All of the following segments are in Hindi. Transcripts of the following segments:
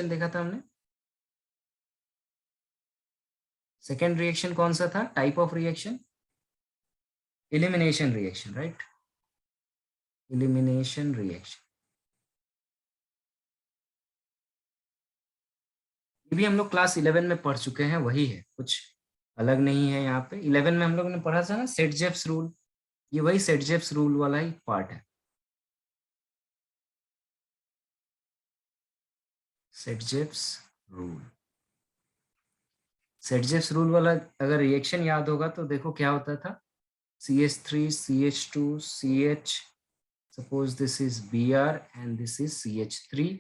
देखा था हमने। सेकेंड रिएक्शन कौन सा था, type of reaction? Elimination reaction, right? Elimination reaction, ये भी हम लोग क्लास 11 में पढ़ चुके हैं, वही है, कुछ अलग नहीं है। यहाँ पे 11 में हम लोग ने पढ़ा था ना सेट-जेव्स रूल, ये वही सेट-जेव्स रूल वाला ही पार्ट है। सेट-जेव्स रूल, सेट-जेव्स रूल वाला अगर रिएक्शन याद होगा तो देखो क्या होता था, CH3 CH2 CH, suppose this is Br and this is CH3,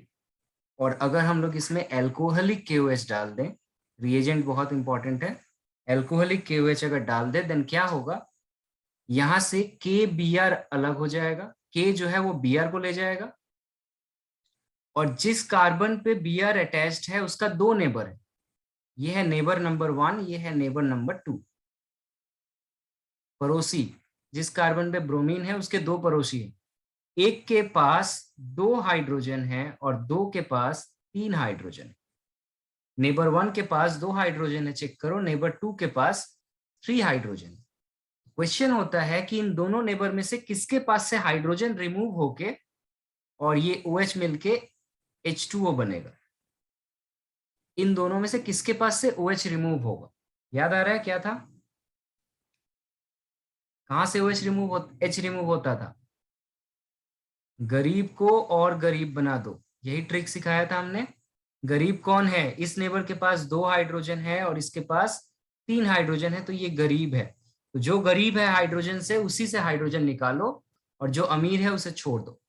और अगर हम लोग इसमें एल्कोहलिक KOH डाल दें, रिएजेंट बहुत इंपॉर्टेंट है, एल्कोहलिक KOH अगर डाल दें देन क्या होगा, यहां से KBr अलग हो जाएगा, K जो है वो Br को ले जाएगा, और जिस कार्बन पे Br अटैच्ड है उसका दो नेबर है, ये है नेबर नंबर 1, ये है नेबर नंबर 2, पड़ोसी। जिस कार्बन पे ब्रोमीन है उसके दो पड़ोसी हैं, एक के पास 2 हाइड्रोजन है और दो के पास 3 हाइड्रोजन है। नेबर 1 के पास 2 हाइड्रोजन है, चेक करो, नेबर 2 के पास 3 हाइड्रोजन। क्वेश्चन होता है कि इन दोनों नेबर में से किसके पास से हाइड्रोजन रिमूव होके और ये OH मिलके H2O बनेगा, इन दोनों में से किसके पास से OH रिमूव होगा? याद आ रहा है क्या था, कहां से OH रिमूव H रिमूव होता था? गरीब को और गरीब बना दो, यही ट्रिक सिखाया था हमने। गरीब कौन है, इस नेबर के पास 2 हाइड्रोजन है और इसके पास 3 हाइड्रोजन है, तो ये गरीब है। तो जो गरीब है हाइड्रोजन से, उसी से हाइड्रोजन निकालो, और जो अमीर है उसे छोड़ दो।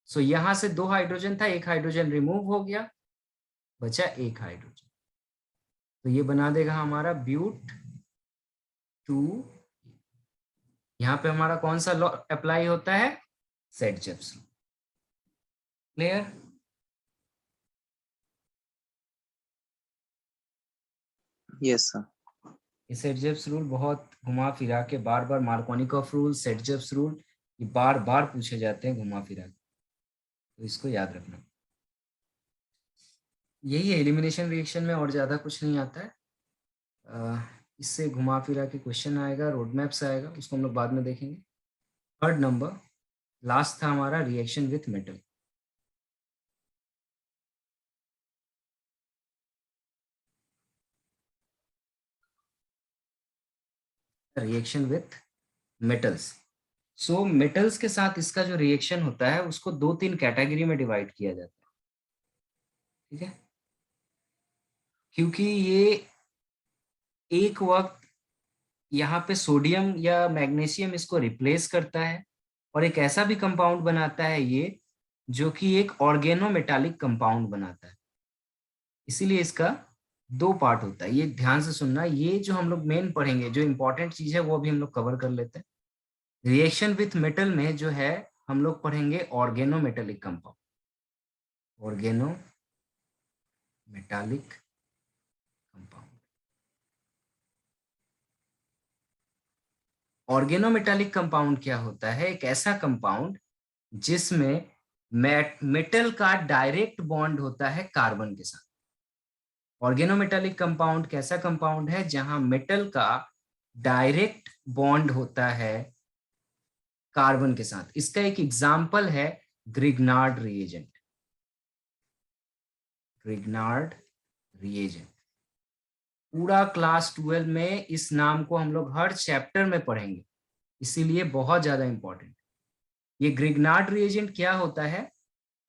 सो यहां से 2 हाइड्रोजन था, एक हाइड्रोजन रिमूव हो गया, बचा एक हाइड्रोजन, तो ये बना देगा हमारा ब्यूट 2। यहाँ पे हमारा कौन सा लॉ अप्लाई होता है, सेट-जेव्स लॉ। क्लियर? Yes sir. ये सेट-जेव्स रूल बहुत घुमा फिरा के, बार बार मार्कोनिकॉफ रूल, सेट-जेव्स रूल, ये बार बार पूछे जाते हैं घुमा फिरा के, तो इसको याद रखना। यही है एलिमिनेशन रिएक्शन में, और ज्यादा कुछ नहीं आता है। इससे घुमा फिरा के क्वेश्चन आएगा, रोड मैप से आएगा, उसको हम लोग बाद में देखेंगे। थर्ड नंबर लास्ट था हमारा, reaction with metal. Reaction with metals. So metals के साथ इसका जो रिएक्शन होता है उसको 2-3 कैटेगरी में डिवाइड किया जाता है, ठीक है? क्योंकि ये एक वक्त यहाँ पे सोडियम या मैग्नीशियम इसको रिप्लेस करता है, और एक ऐसा भी कंपाउंड बनाता है ये, जो कि एक ऑर्गेनोमेटालिक कंपाउंड बनाता है। इसीलिए इसका 2 पार्ट होता है, ये ध्यान से सुनना। ये जो हम लोग मेन पढ़ेंगे, जो इंपॉर्टेंट चीज है वो भी हम लोग कवर कर लेते हैं। रिएक्शन विथ मेटल में जो है हम लोग पढ़ेंगे organometallic compound, organometallic compound. Organometallic compound क्या होता है, एक ऐसा कंपाउंड जिसमें मेटल का डायरेक्ट बॉन्ड होता है कार्बन के साथ। ऑर्गेनोमेटालिक कंपाउंड कैसा कंपाउंड है, जहां मेटल का डायरेक्ट बॉन्ड होता है कार्बन के साथ। इसका एक एग्जाम्पल है ग्रिग्नार्ड रिएजेंट, ग्रिग्नार्ड रिएजेंट। पूरा क्लास 12 में इस नाम को हम लोग हर चैप्टर में पढ़ेंगे, इसीलिए बहुत ज्यादा इंपॉर्टेंट। ये ग्रिग्नार्ड रिएजेंट क्या होता है,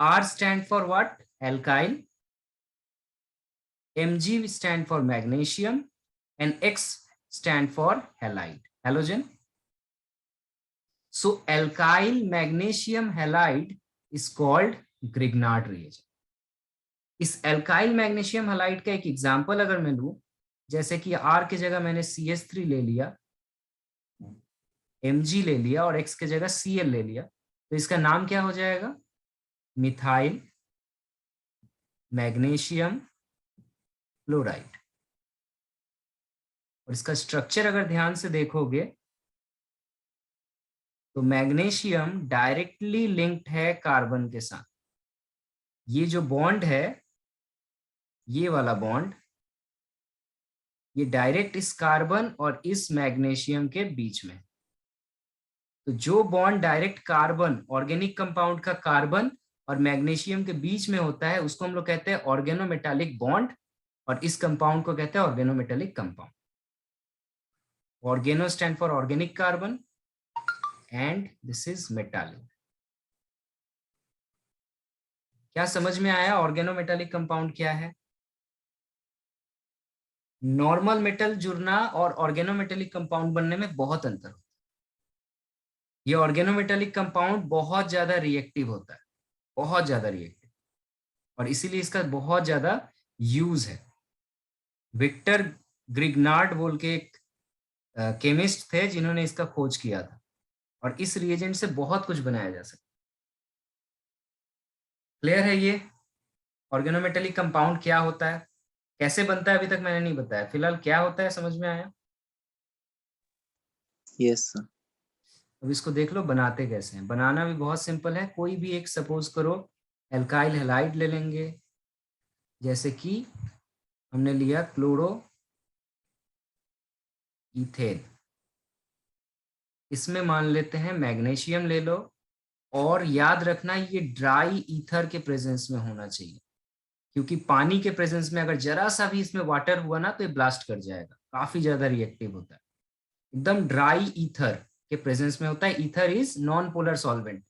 R stand for what, alkyl, Mg stand for magnesium, and X stand for halide, halogen. So alkyl magnesium halide is called Grignard reagent. इस एल्काइल मैग्नीशियम हैलाइड का एक एग्जांपल अगर मैं लूं, जैसे कि R की जगह मैंने CH3 ले लिया, Mg ले लिया और X की जगह Cl ले लिया, तो इसका नाम क्या हो जाएगा, मिथाइल मैग्नीशियम क्लोराइड। और इसका स्ट्रक्चर अगर ध्यान से देखोगे तो मैग्नीशियम डायरेक्टली लिंक्ड है कार्बन के साथ। ये जो बॉन्ड है ये वाला बॉन्ड ये डायरेक्ट इस कार्बन और इस मैग्नीशियम के बीच में। तो जो bond direct carbon organic compound का कार्बन और मैग्नीशियम के बीच में होता है उसको हम लोग कहते हैं ऑर्गेनोमेटालिक बॉन्ड, और इस कंपाउंड को कहते हैं organometallic compound. Organo stand for organic carbon and this is metallic. क्या समझ में आया ऑर्गेनोमेटालिक कंपाउंड क्या है? नॉर्मल मेटल जुड़ना और ऑर्गेनोमेटालिक कंपाउंड बनने में बहुत अंतर होता है। ये ऑर्गेनोमेटालिक कंपाउंड बहुत ज्यादा रिएक्टिव होता है, बहुत ज्यादा रिएक्टिव, और इसीलिए इसका बहुत ज्यादा यूज है। विक्टर ग्रिग्नार्ड बोल के एक केमिस्ट थे जिन्होंने इसका खोज किया था, और इस रिएजेंट से बहुत कुछ बनाया जा सकता है। क्लियर है ये ऑर्गेनोमेटालिक कंपाउंड क्या होता है, कैसे बनता है अभी तक मैंने नहीं बताया, फिलहाल क्या होता है समझ में आया? Yes, sir. अब इसको देख लो बनाते कैसे हैं। बनाना भी बहुत सिंपल है, कोई भी एक सपोज करो एल्काइल हैलाइड ले लेंगे, जैसे कि हमने लिया क्लोरो इथेन। इसमें मान लेते हैं मैग्नीशियम ले लो, और याद रखना ये ड्राई ईथर के प्रेजेंस में होना चाहिए, क्योंकि पानी के प्रेजेंस में अगर जरा सा भी इसमें वाटर हुआ ना तो ये ब्लास्ट कर जाएगा, काफी ज्यादा रिएक्टिव होता है। एकदम ड्राई ईथर के प्रेजेंस में होता है। Ether is non polar solvent,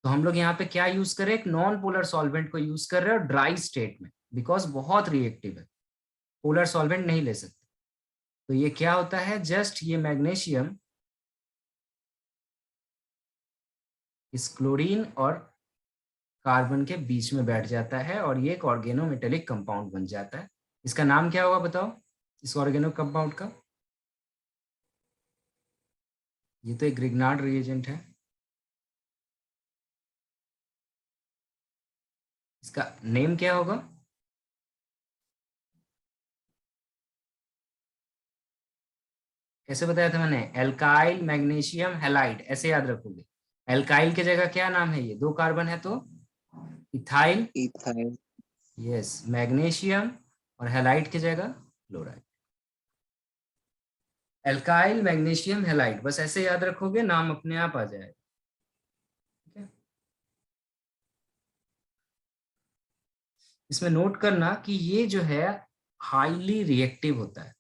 तो हम लोग यहाँ पे क्या यूज करें, एक नॉन पोलर सॉल्वेंट को यूज कर रहे हैं ड्राई स्टेट में, बिकॉज बहुत रिएक्टिव है, पोलर सॉल्वेंट नहीं ले सकते। तो ये क्या होता है, जस्ट ये मैग्नीशियम इस क्लोरीन और कार्बन के बीच में बैठ जाता है और ये एक ऑर्गेनोमेटेलिक कंपाउंड बन जाता है। इसका नाम क्या होगा बताओ इस ऑर्गेनो कंपाउंड का? ये तो एक ग्रिग्नार्ड रिएजेंट है, इसका नेम क्या होगा? कैसे बताया था मैंने, एल्काइल मैग्नीशियम हैलाइड, ऐसे याद रखोगे। एल्काइल की जगह क्या नाम है, ये दो कार्बन है तो इथाइल, Ethyl. यस मैग्नीशियम, और हैलाइड की जगह क्लोराइड। एल्काइल मैग्नीशियम हैलाइड, बस ऐसे याद रखोगे, नाम अपने आप आ जाएगा। ठीक है, इसमें नोट करना कि ये जो है हाईली रिएक्टिव होता है।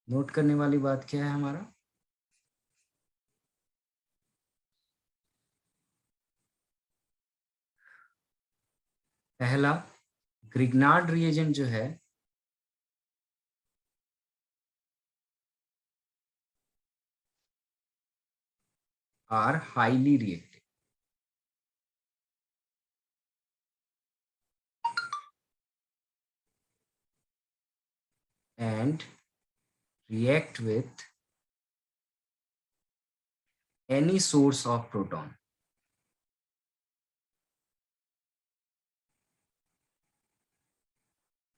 नोट करने वाली बात क्या है हमारा, पहला ग्रिग्नार्ड रिएजेंट जो है are highly reactive, and react with any source of proton.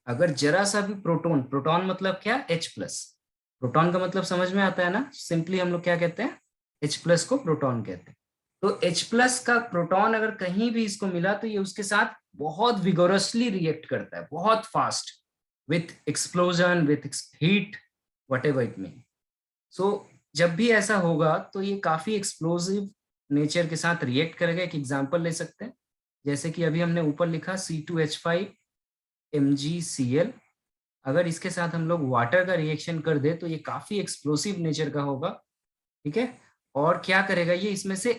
अगर जरा सा भी प्रोटॉन, प्रोटॉन मतलब क्या, H प्लस, प्रोटॉन का मतलब समझ में आता है ना, सिंपली हम लोग क्या कहते हैं, H प्लस को प्रोटॉन कहते हैं। तो H प्लस का प्रोटॉन अगर कहीं भी इसको मिला तो ये उसके साथ बहुत विगोरसली रिएक्ट करता है, बहुत fast, with explosion, with heat, whatever it mean. So जब भी ऐसा होगा तो ये काफी एक्सप्लोसिव नेचर के साथ रिएक्ट करेगा। एक एग्जांपल ले सकते हैं, जैसे कि अभी हमने ऊपर लिखा C2H5MgCl, अगर इसके साथ हम लोग वाटर का रिएक्शन कर दे तो ये काफी एक्सप्लोसिव नेचर का होगा। ठीक है, और क्या करेगा ये, इसमें से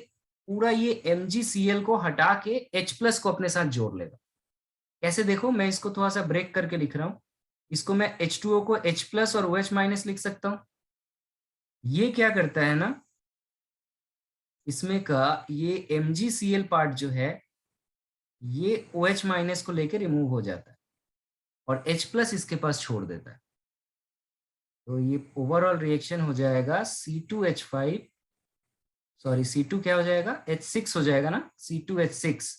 पूरा ये MgCl को हटा के H प्लस को अपने साथ जोड़ लेगा। कैसे देखो, मैं इसको थोड़ा सा ब्रेक करके लिख रहा हूं, इसको मैं H2O को H प्लस और OH माइनस लिख सकता हूं। ये क्या करता है ना, इसमें का ये MgCl पार्ट जो है ये OH माइनस को लेकर रिमूव हो जाता है और H प्लस इसके पास छोड़ देता है। तो ये ओवरऑल रिएक्शन हो जाएगा C2H5, सॉरी C2 क्या हो जाएगा, H6 हो जाएगा ना, C2H6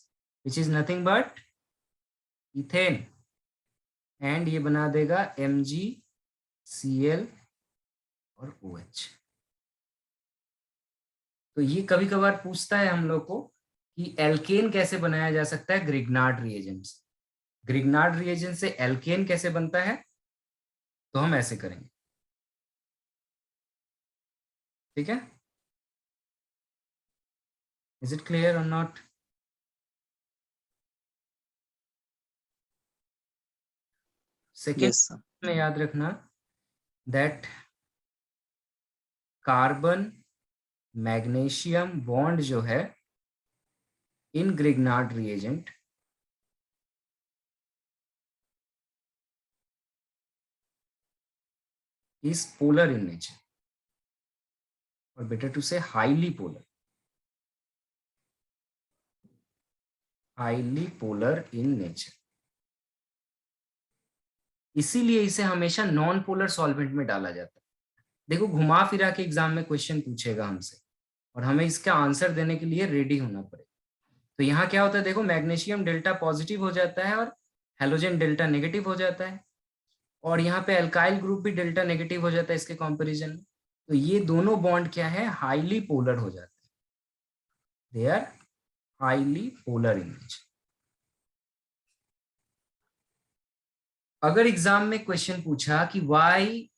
which is nothing but ethane, and ये बना देगा MgCl और OH। तो ये कभी कभार पूछता है हम लोग को कि एल्केन कैसे बनाया जा सकता है ग्रिग्नार्ड रिएजेंट से। ग्रिग्नार्ड रिएजेंट से एल्केन कैसे बनता है, तो हम ऐसे करेंगे, ठीक है। इज इट क्लियर और नॉट? Second Yes, sir. में याद रखना दैट कार्बन मैग्नीशियम बॉन्ड जो है in Grignard reagent is polar in nature, or better to say highly polar, highly polar in nature. इसीलिए इसे हमेशा नॉन पोलर सॉल्वेंट में डाला जाता है। देखो घुमा फिरा के एग्जाम में क्वेश्चन पूछेगा हमसे और हमें इसका आंसर देने के लिए रेडी होना पड़ेगा। तो यहाँ क्या होता है, देखो मैग्नीशियम डेल्टा पॉजिटिव हो जाता है और हेलोजन डेल्टा नेगेटिव हो जाता है, और यहाँ पे अल्काइल ग्रुप भी डेल्टा नेगेटिव हो जाता है इसके कंपैरिजन में। तो ये दोनों बॉन्ड क्या है, हाईली पोलर हो जाते हैं, they are highly polar in nature. अगर एग्जाम में क्वेश्चन पूछा कि why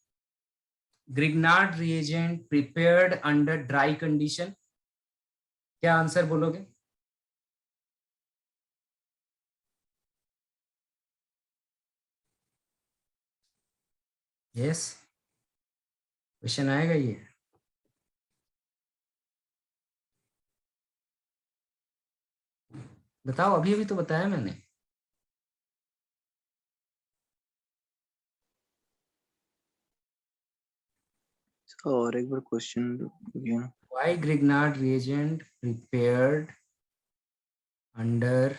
Grignard reagent prepared under dry condition, क्या आंसर बोलोगे? यस, क्वेश्चन आएगा ये। बताओ, अभी अभी तो बताया मैंने। और एक बार question Why Grignard reagent prepared under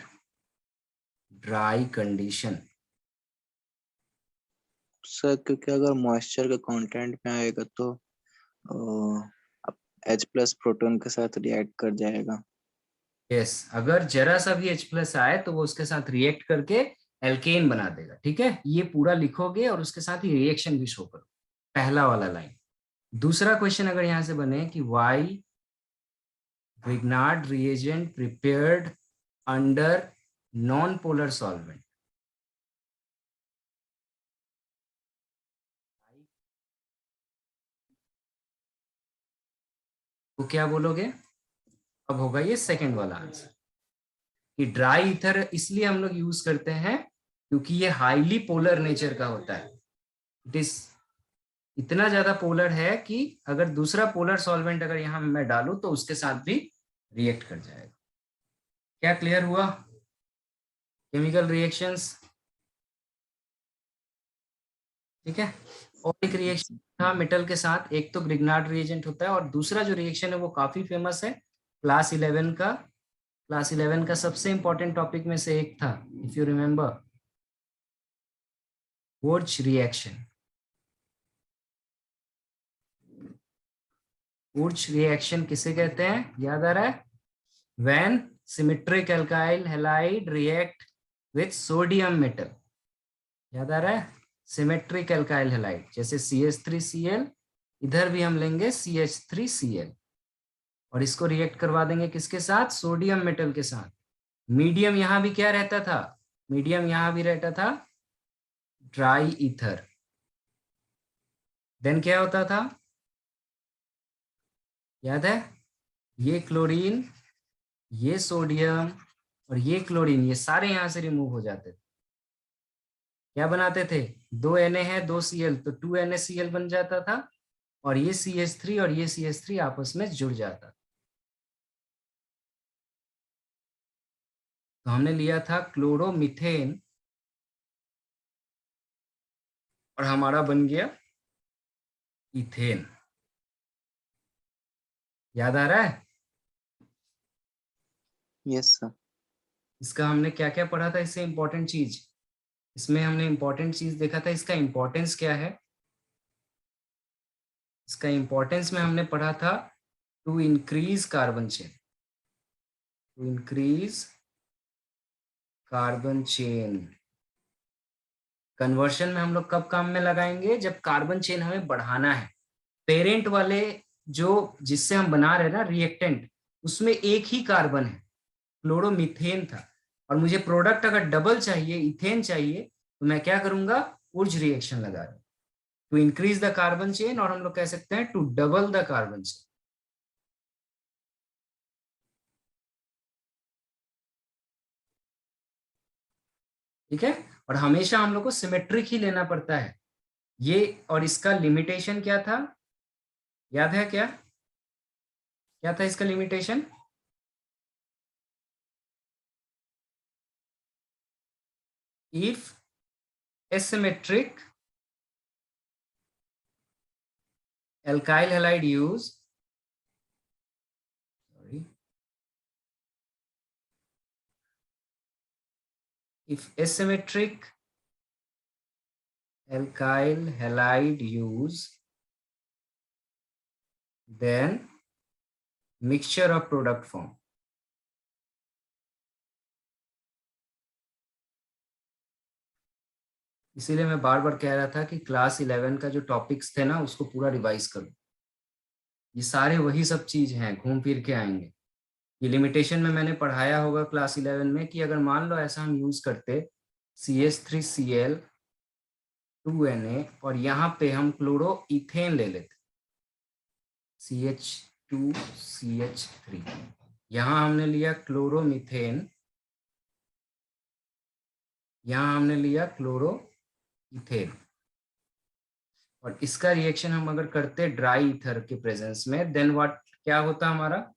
dry condition? Sir, क्योंकि अगर मॉइस्चर का कंटेंट में आएगा तो H+ प्रोटॉन के साथ रिएक्ट कर जाएगा। यस, अगर जरा सा भी H+ आए तो वो उसके साथ रिएक्ट करके एल्केन बना देगा, ठीक है। ये पूरा लिखोगे और उसके साथ ही रिएक्शन भी शो करो, पहला वाला लाइन। दूसरा क्वेश्चन अगर यहां से बने कि Y Grignard reagent prepared under non-polar solvent, तो क्या बोलोगे? अब होगा ये सेकंड वाला आंसर कि ड्राई ईथर इसलिए हम लोग यूज करते हैं क्योंकि ये हाईली पोलर नेचर का होता है। इट इज इतना ज्यादा पोलर है कि अगर दूसरा पोलर सॉल्वेंट अगर यहां मैं डालूं तो उसके साथ भी रिएक्ट कर जाएगा। क्या क्लियर हुआ? केमिकल रिएक्शंस, ठीक है। और एक रिएक्शन था मेटल के साथ, एक तो ग्रिग्नार्ड रिएजेंट होता है और दूसरा जो रिएक्शन है वो काफी फेमस है, क्लास 11 का। क्लास 11 का सबसे इंपॉर्टेंट टॉपिक में से एक था, if you remember, Wurtz reaction. Wurtz reaction किसे कहते हैं, याद आ रहा है? When symmetric alkyl halide react with sodium metal, याद आ रहा है? सिमेट्रिक एल्काइल हैलाइड, जैसे CH3Cl, इधर भी हम लेंगे CH3Cl और इसको रिएक्ट करवा देंगे किसके साथ, सोडियम मेटल के साथ। मीडियम यहां भी क्या रहता था, मीडियम यहां भी रहता था ड्राई ईथर। देन क्या होता था, याद है? ये क्लोरीन, ये सोडियम और ये क्लोरीन, ये सारे यहां से रिमूव हो जाते थे। क्या बनाते थे, 2 Na है 2 Cl, तो 2 NaCl बन जाता था और ये CH3 और ये CH3 आपस में जुड़ जाता। तो हमने लिया था क्लोरोमीथेन और हमारा बन गया इथेन। याद आ रहा है? Yes sir. इसका हमने क्या क्या पढ़ा था, इससे इंपॉर्टेंट चीज, इसमें हमने इंपॉर्टेंट चीज देखा था, इसका इंपॉर्टेंस क्या है। इसका इंपॉर्टेंस में हमने पढ़ा था to increase carbon chain, to increase carbon chain. Conversion में हम लोग कब काम में लगाएंगे, जब कार्बन चेन हमें बढ़ाना है। पेरेंट वाले जो जिससे हम बना रहे हैं ना रिएक्टेंट, उसमें एक ही कार्बन है, क्लोरोमीथेन था, और मुझे प्रोडक्ट अगर डबल चाहिए, इथेन चाहिए, तो मैं क्या करूंगा, उर्ज रिएक्शन लगा रहा हूं to increase the carbon chain, और हम लोग कह सकते हैं to double the carbon chain. ठीक है, और हमेशा हम लोग को सिमेट्रिक ही लेना पड़ता है ये। और इसका लिमिटेशन क्या था, याद है क्या, क्या था इसका limitation? If asymmetric alkyl halide use, sorry, if asymmetric alkyl halide use, then mixture of product form। इसीलिए मैं बार बार कह रहा था कि क्लास 11 का जो टॉपिक्स थे ना, उसको पूरा रिवाइज करो। ये सारे वही सब चीज हैं, घूम फिर के आएंगे। ये लिमिटेशन में मैंने पढ़ाया होगा क्लास 11 में कि अगर मान लो ऐसा हम यूज करते CH3Cl 2Na, और यहाँ पे हम क्लोरो इथेन ले लेते CH2CH3, यहाँ हमने लिया क्लोरोमीथेन, यहाँ हमने लिया क्लोरो इथेन, और इसका रिएक्शन हम अगर करते ड्राई ईथर के प्रेजेंस में, देन व्हाट, क्या होता हमारा,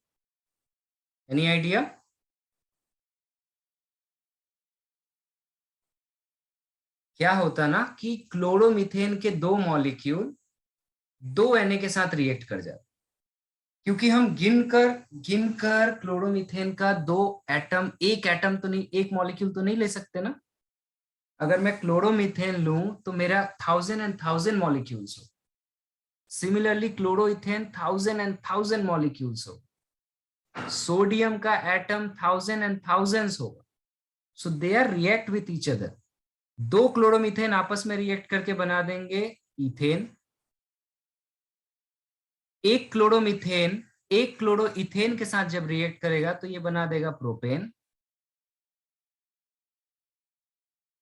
एनी आइडिया? क्या होता ना कि क्लोरोमीथेन के दो मॉलिक्यूल दो Na के साथ रिएक्ट कर जाते, क्योंकि हम गिनकर क्लोरोमीथेन का दो एटम, एक एटम तो नहीं, एक मॉलिक्यूल तो नहीं ले सकते ना। अगर मैं क्लोरोमीथेन लूं तो मेरा 1000 मॉलिक्यूल्स हो, सिमिलरली क्लोरोइथेन 1000 मॉलिक्यूल्स हो, सोडियम का एटम 1000 होगा। So they are react with each other, दो क्लोरोमीथेन आपस में रिएक्ट करके बना देंगे इथेन, एक क्लोरोमीथेन एक क्लोरोइथेन के साथ जब रिएक्ट करेगा तो ये बना देगा प्रोपेन,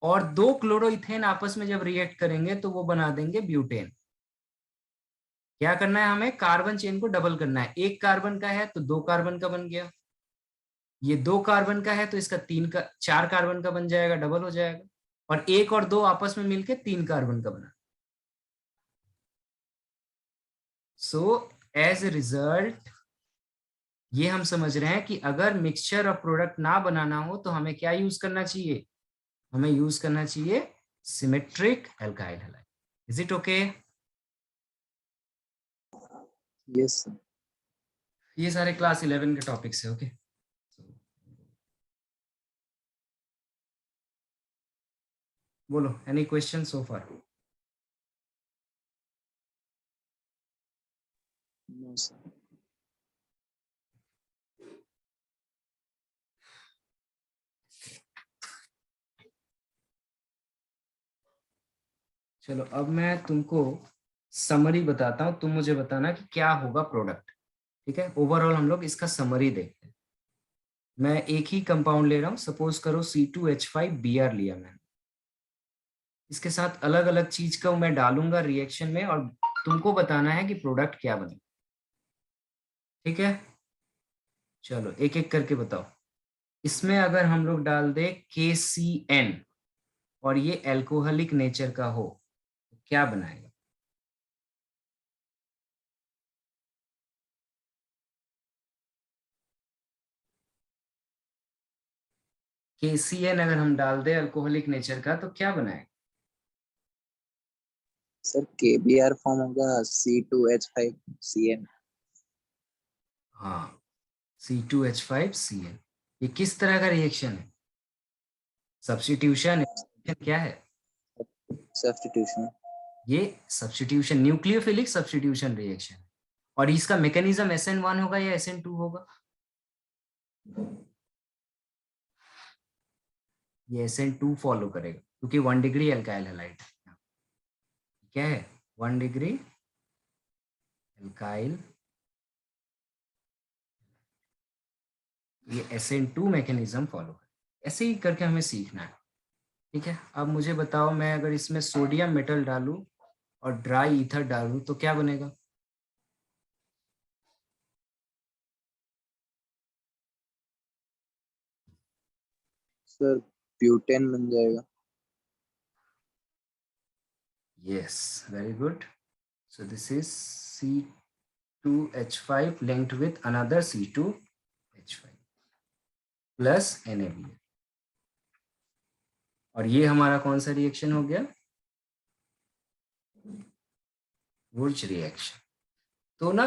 और दो क्लोरोइथेन आपस में जब रिएक्ट करेंगे तो वो बना देंगे ब्यूटेन। क्या करना है हमें, कार्बन चेन को डबल करना है, एक कार्बन का है तो दो कार्बन का बन गया, ये दो कार्बन का है तो इसका चार कार्बन का बन जाएगा, डबल हो जाएगा, और एक और दो आपस में मिलके तीन कार्बन का बना। सो एज ए रिजल्ट ये हम समझ रहे हैं कि अगर मिक्सचर और प्रोडक्ट ना बनाना हो तो हमें क्या यूज करना चाहिए, हमें यूज करना चाहिए symmetric alkyl halide. Is it okay? Yes sir. ये सारे क्लास 11 के टॉपिक्स है। ओके, बोलो, any question so far? No sir. चलो अब मैं तुमको समरी बताता हूँ, तुम मुझे बताना कि क्या होगा प्रोडक्ट। ठीक है, ओवरऑल हम लोग इसका समरी देखते हैं। मैं एक ही कंपाउंड ले रहा हूँ, सपोज करो C2H5Br लिया मैंने, इसके साथ अलग अलग चीज का मैं डालूंगा रिएक्शन में, और तुमको बताना है कि प्रोडक्ट क्या बने। ठीक है, चलो एक एक करके बताओ। इसमें अगर हम लोग डाल दे KCN और ये एल्कोहलिक नेचर का हो तो क्या बनाएगा? KCN अगर हम डाल दे अल्कोहलिक नेचर का तो क्या बनाएगा? सर KBr फॉर्म होगा C2H5Cn। हाँ, C2H5Cn। ये किस तरह का रिएक्शन है? सब्स्टिट्यूशन, क्या है? सब्स्टिट्यूशन। ये सब्स्टिट्यूशन, न्यूक्लियोफिलिक सब्स्टिट्यूशन रिएक्शन, और इसका मैकेनिज्म SN1 होगा या SN2 होगा? ये SN2 फॉलो करेगा क्योंकि 1 डिग्री एल्काइल हैलाइड। क्या है? 1 डिग्री एल्काइल, ये SN2 मैकेनिज्म फॉलो करेगा। ऐसे ही करके हमें सीखना है। ठीक है, अब मुझे बताओ, मैं अगर इसमें सोडियम मेटल डालूं और ड्राई ईथर डालूं तो क्या बनेगा? सर ब्यूटेन बन जाएगा। Yes, very good. So this is C2H5 linked with another C2H5 plus NaBH। और ये हमारा कौन सा रिएक्शन हो गया? वुर्ज रिएक्शन। तो ना,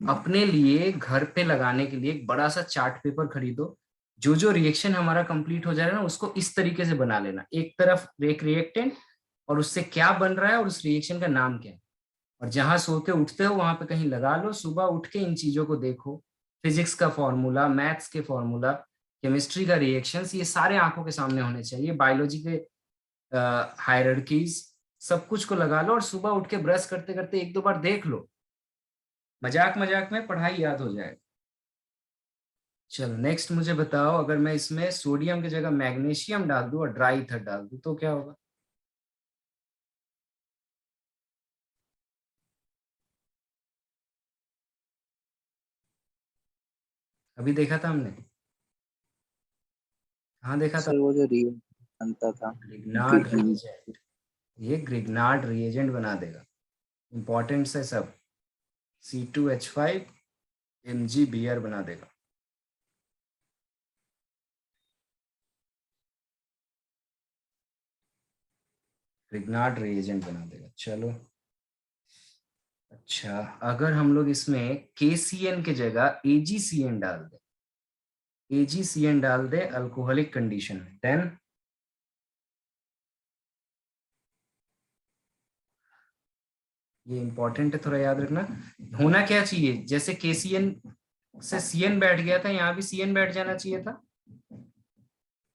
अपने लिए घर पे लगाने के लिए एक बड़ा सा चार्ट पेपर खरीदो, जो जो रिएक्शन हमारा कंप्लीट हो जाएगा ना उसको इस तरीके से बना लेना, एक तरफ एक रिएक्टेंट और उससे क्या बन रहा है और उस रिएक्शन का नाम क्या है, और जहां सो के उठते हो वहां पे कहीं लगा लो, सुबह उठ के इन चीजों को देखो। फिजिक्स का फॉर्मूला, मैथ्स के फॉर्मूला, केमिस्ट्री का रिएक्शंस, ये सारे आंखों के सामने होने चाहिए। बायोलॉजी के हायरार्कीज, सब कुछ को लगा लो और सुबह उठ के ब्रश करते करते एक दो बार देख लो। मजाक मजाक में पढ़ाई याद हो जाएगा। चलो नेक्स्ट मुझे बताओ, अगर मैं इसमें सोडियम की जगह मैग्नीशियम डाल दूं और ड्राई ईथर डाल दूं तो क्या होगा? अभी देखा था हमने, हाँ देखा था। सर वो जो रियल बनता था। ग्रिग्नार्ड रिएजेंट, ये ग्रिग्नार्ड रिएजेंट बना देगा। इंपॉर्टेंट है सब। C2H5 MgBr बना देगा। ग्रिग्नार्ड रिएजेंट बना देगा। चलो अच्छा, अगर हम लोग इसमें KCN की जगह AgCN डाल दे, AgCN डाल दे अल्कोहलिक कंडीशन में, देन ये इंपॉर्टेंट है, थोड़ा याद रखना। होना क्या चाहिए, जैसे KCN से CN बैठ गया था, यहाँ भी CN बैठ जाना चाहिए था,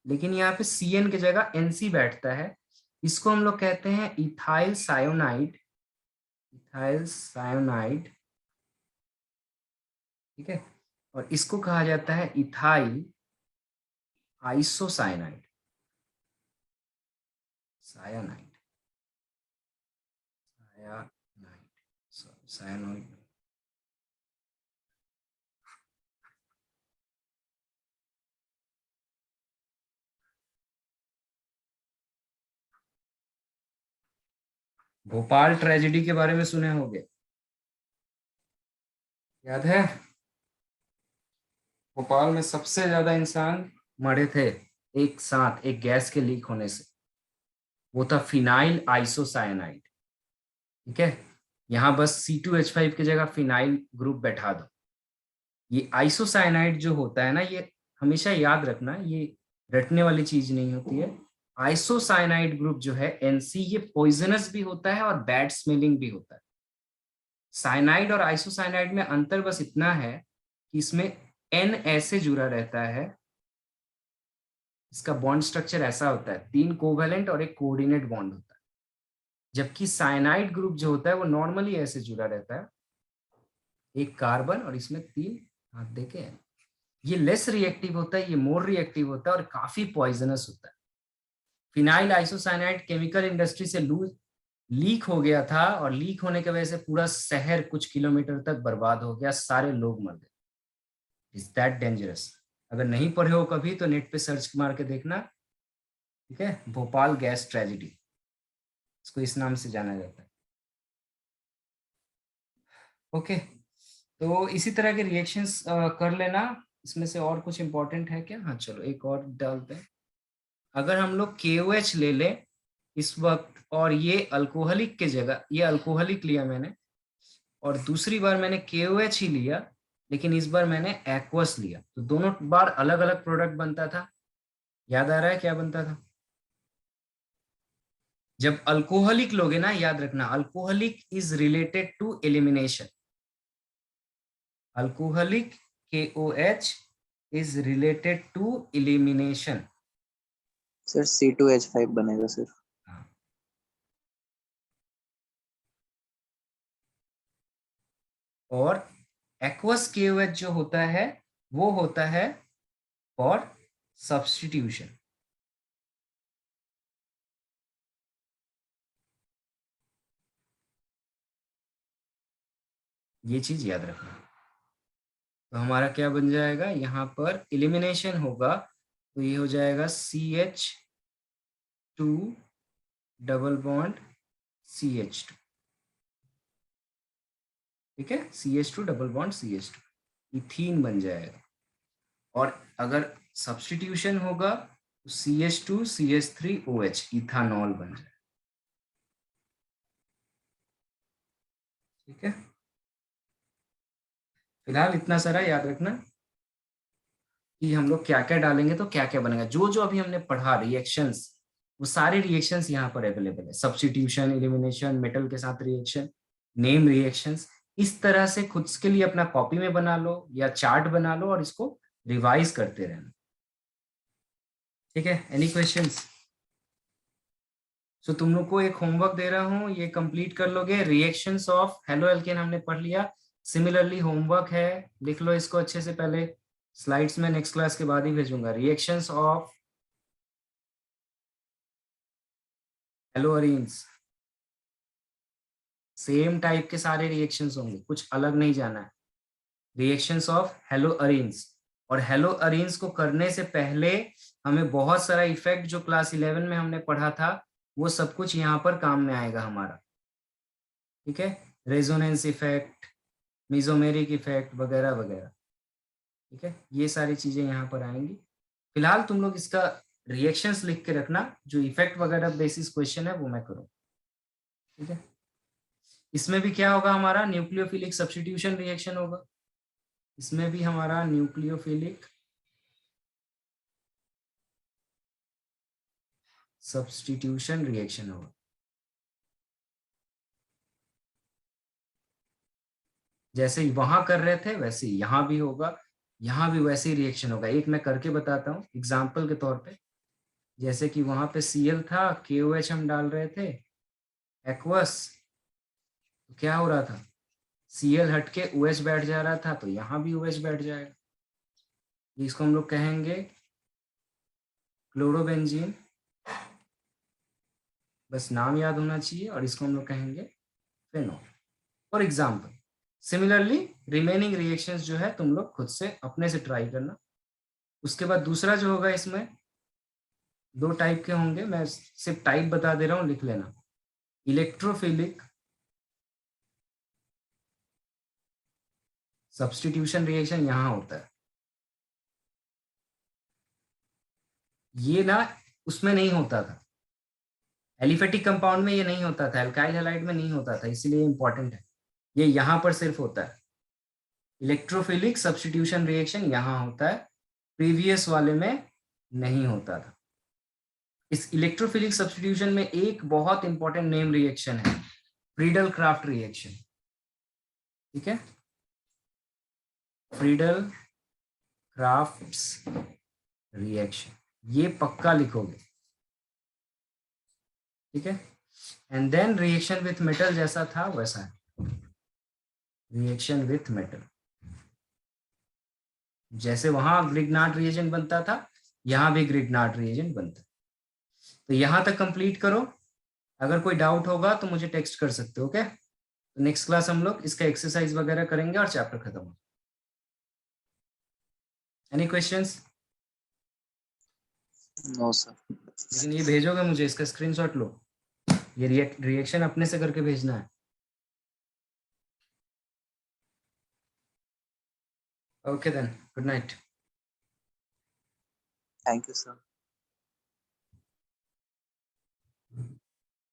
लेकिन यहाँ पे CN की जगह NC बैठता है। इसको हम लोग कहते हैं इथाइल सायोनाइड, इथाइल सायोनाइड। ठीक है, और इसको कहा जाता है इथाइल आइसोसाइनाइड, सायानाइड, सायानाइड, सायानाइड। भोपाल ट्रेजेडी के बारे में सुने होंगे, याद है? भोपाल में सबसे ज्यादा इंसान मरे थे एक साथ एक गैस के लीक होने से, वो था फिनाइल आइसोसाइनाइड। ठीक है, यहाँ बस C2H5 की जगह फिनाइल ग्रुप बैठा दो। ये आइसोसाइनाइड जो होता है ना, ये हमेशा याद रखना, ये रटने वाली चीज नहीं होती है। आइसोसाइनाइड ग्रुप जो है NC, ये पॉइजनस भी होता है और बैड स्मेलिंग भी होता है। साइनाइड और आइसोसाइनाइड में अंतर बस इतना है कि इसमें N ऐसे जुड़ा रहता है, इसका बॉन्ड स्ट्रक्चर ऐसा होता है, 3 कोवेलेंट और एक कोऑर्डिनेट बॉन्ड होता है। जबकि साइनाइड ग्रुप जो होता है वो नॉर्मली ऐसे जुड़ा रहता है, एक कार्बन और इसमें 3 हाथ देके हैं। ये लेस रिएक्टिव होता है, ये मोर रिएक्टिव होता है और काफी पॉइजनस होता है। फिनाइल आइसोसाइनाइड केमिकल इंडस्ट्री से लीक हो गया था, और लीक होने की वजह से पूरा शहर कुछ किलोमीटर तक बर्बाद हो गया, सारे लोग मर गए। Is that dangerous? अगर नहीं पढ़े हो कभी तो नेट पे सर्च मार के देखना। ठीक है, भोपाल गैस ट्रेजेडी, इसको इस नाम से जाना जाता है। ओके, तो इसी तरह के रिएक्शंस कर लेना। इसमें से और कुछ इंपॉर्टेंट है क्या? हाँ चलो एक और डालते हैं। अगर हम लोग KOH ले लें इस वक्त, और ये अल्कोहलिक के जगह, ये अल्कोहलिक लिया मैंने और दूसरी बार मैंने KOH ही लिया, लेकिन इस बार मैंने एक्वस लिया, तो दोनों बार अलग अलग प्रोडक्ट बनता था। याद आ रहा है क्या बनता था? जब अल्कोहलिक लोगे ना, याद रखना, alcoholic is related to elimination. Alcoholic KOH is related to elimination. Sir C2H5 बनेगा सर। और एक्वस KOH जो होता है वो होता है फॉर सब्स्टिट्यूशन। ये चीज याद रखना। तो हमारा क्या बन जाएगा, यहाँ पर एलिमिनेशन होगा तो ये हो जाएगा CH2 डबल बॉन्ड CH2, ठीक है, CH2 double bond CH2 ethene बन जाएगा। और अगर सब्स्टिट्यूशन होगा तो CH2 CH3OH इथानॉल बन जाएगा, ठीक है। फिलहाल इतना सारा याद रखना कि हम लोग क्या क्या डालेंगे तो क्या क्या बनेगा। जो जो अभी हमने पढ़ा रिएक्शंस, वो सारे रिएक्शंस यहाँ पर अवेलेबल है। सब्स्टिट्यूशन, एलिमिनेशन, मेटल के साथ रिएक्शन, नेम रिएक्शंस। इस तरह से खुद के लिए अपना कॉपी में बना लो या चार्ट बना लो और इसको रिवाइज करते रहना, ठीक है। Any questions? सो तुम लोग को एक होमवर्क दे रहा हूँ, ये कंप्लीट कर लोगे। रिएक्शंस ऑफ हेलो एल्केन हमने पढ़ लिया। सिमिलरली होमवर्क है, लिख लो इसको अच्छे से। पहले स्लाइड्स में नेक्स्ट क्लास के बाद ही भेजूंगा। रिएक्शंस ऑफ हेलोअरीन्स, सेम टाइप के सारे रिएक्शंस होंगे, कुछ अलग नहीं जाना है। रिएक्शंस ऑफ हेलोअरीन्स, और हेलोअरीन्स को करने से पहले हमें बहुत सारा इफेक्ट जो क्लास 11 में हमने पढ़ा था वो सब कुछ यहाँ पर काम में आएगा हमारा, ठीक है। रेजोनेंस इफेक्ट, मिजोमेरिक इफेक्ट वगैरह वगैरह, ठीक है। ये सारी चीजें यहाँ पर आएंगी। फिलहाल तुम लोग इसका रिएक्शंस लिख के रखना, जो इफेक्ट वगैरह बेसिस क्वेश्चन है वो मैं करूँ, ठीक है। इसमें भी क्या होगा, हमारा न्यूक्लियोफिलिक सब्स्टिट्यूशन रिएक्शन होगा। इसमें भी हमारा न्यूक्लियोफिलिक सब्स्टिट्यूशन रिएक्शन होगा। जैसे वहां कर रहे थे वैसे ही यहाँ भी होगा, यहाँ भी वैसे ही रिएक्शन होगा। एक मैं करके बताता हूँ एग्जाम्पल के तौर पे। जैसे कि वहां पे Cl था, KOH हम डाल रहे थे एक्वस, तो क्या हो रहा था, Cl हट के OH बैठ जा रहा था, तो यहाँ भी OH बैठ जाएगा। इसको हम लोग कहेंगे क्लोरोबेंजीन, बस नाम याद होना चाहिए। और इसको हम लोग कहेंगे phenol, for example. Similarly remaining reactions जो है तुम लोग खुद से अपने से ट्राई करना। उसके बाद दूसरा जो होगा, इसमें दो टाइप के होंगे, मैं सिर्फ टाइप बता दे रहा हूँ, लिख लेना। इलेक्ट्रोफिलिक सब्स्टिट्यूशन रिएक्शन यहाँ होता है। ये ना उसमें नहीं होता था, एलिफेटिक कंपाउंड में ये नहीं होता था, एल्काइल हैलाइड में नहीं होता था, इसलिए इंपॉर्टेंट है। ये यहाँ पर सिर्फ होता है। इलेक्ट्रोफिलिक सब्स्टिट्यूशन रिएक्शन यहाँ होता है, प्रीवियस वाले में नहीं होता था। इस इलेक्ट्रोफिलिक सब्स्टिट्यूशन में एक बहुत इंपॉर्टेंट नेम रिएक्शन है, फ्रीडल क्राफ्ट रिएक्शन, ठीक है। फ्रीडल क्राफ्ट्स रिएक्शन, ये पक्का लिखोगे, ठीक है। And then reaction with metal जैसा था वैसा है। रिएक्शन विथ मेटल, जैसे वहां ग्रिग्नार्ड रिएजेंट बनता था, यहां भी ग्रिग्नार्ड रिएजेंट बनता है। तो यहां तक कंप्लीट करो। अगर कोई डाउट होगा तो मुझे टेक्स्ट कर सकते हो, ओके। तो नेक्स्ट क्लास हम लोग इसका एक्सरसाइज वगैरह करेंगे और चैप्टर खत्म हो। Any questions? No sir. लेकिन ये भेजोगे मुझे, इसका स्क्रीनशॉट लो। ये रिएक्शन अपने से करके भेजना है। Okay then, good night. Thank you sir.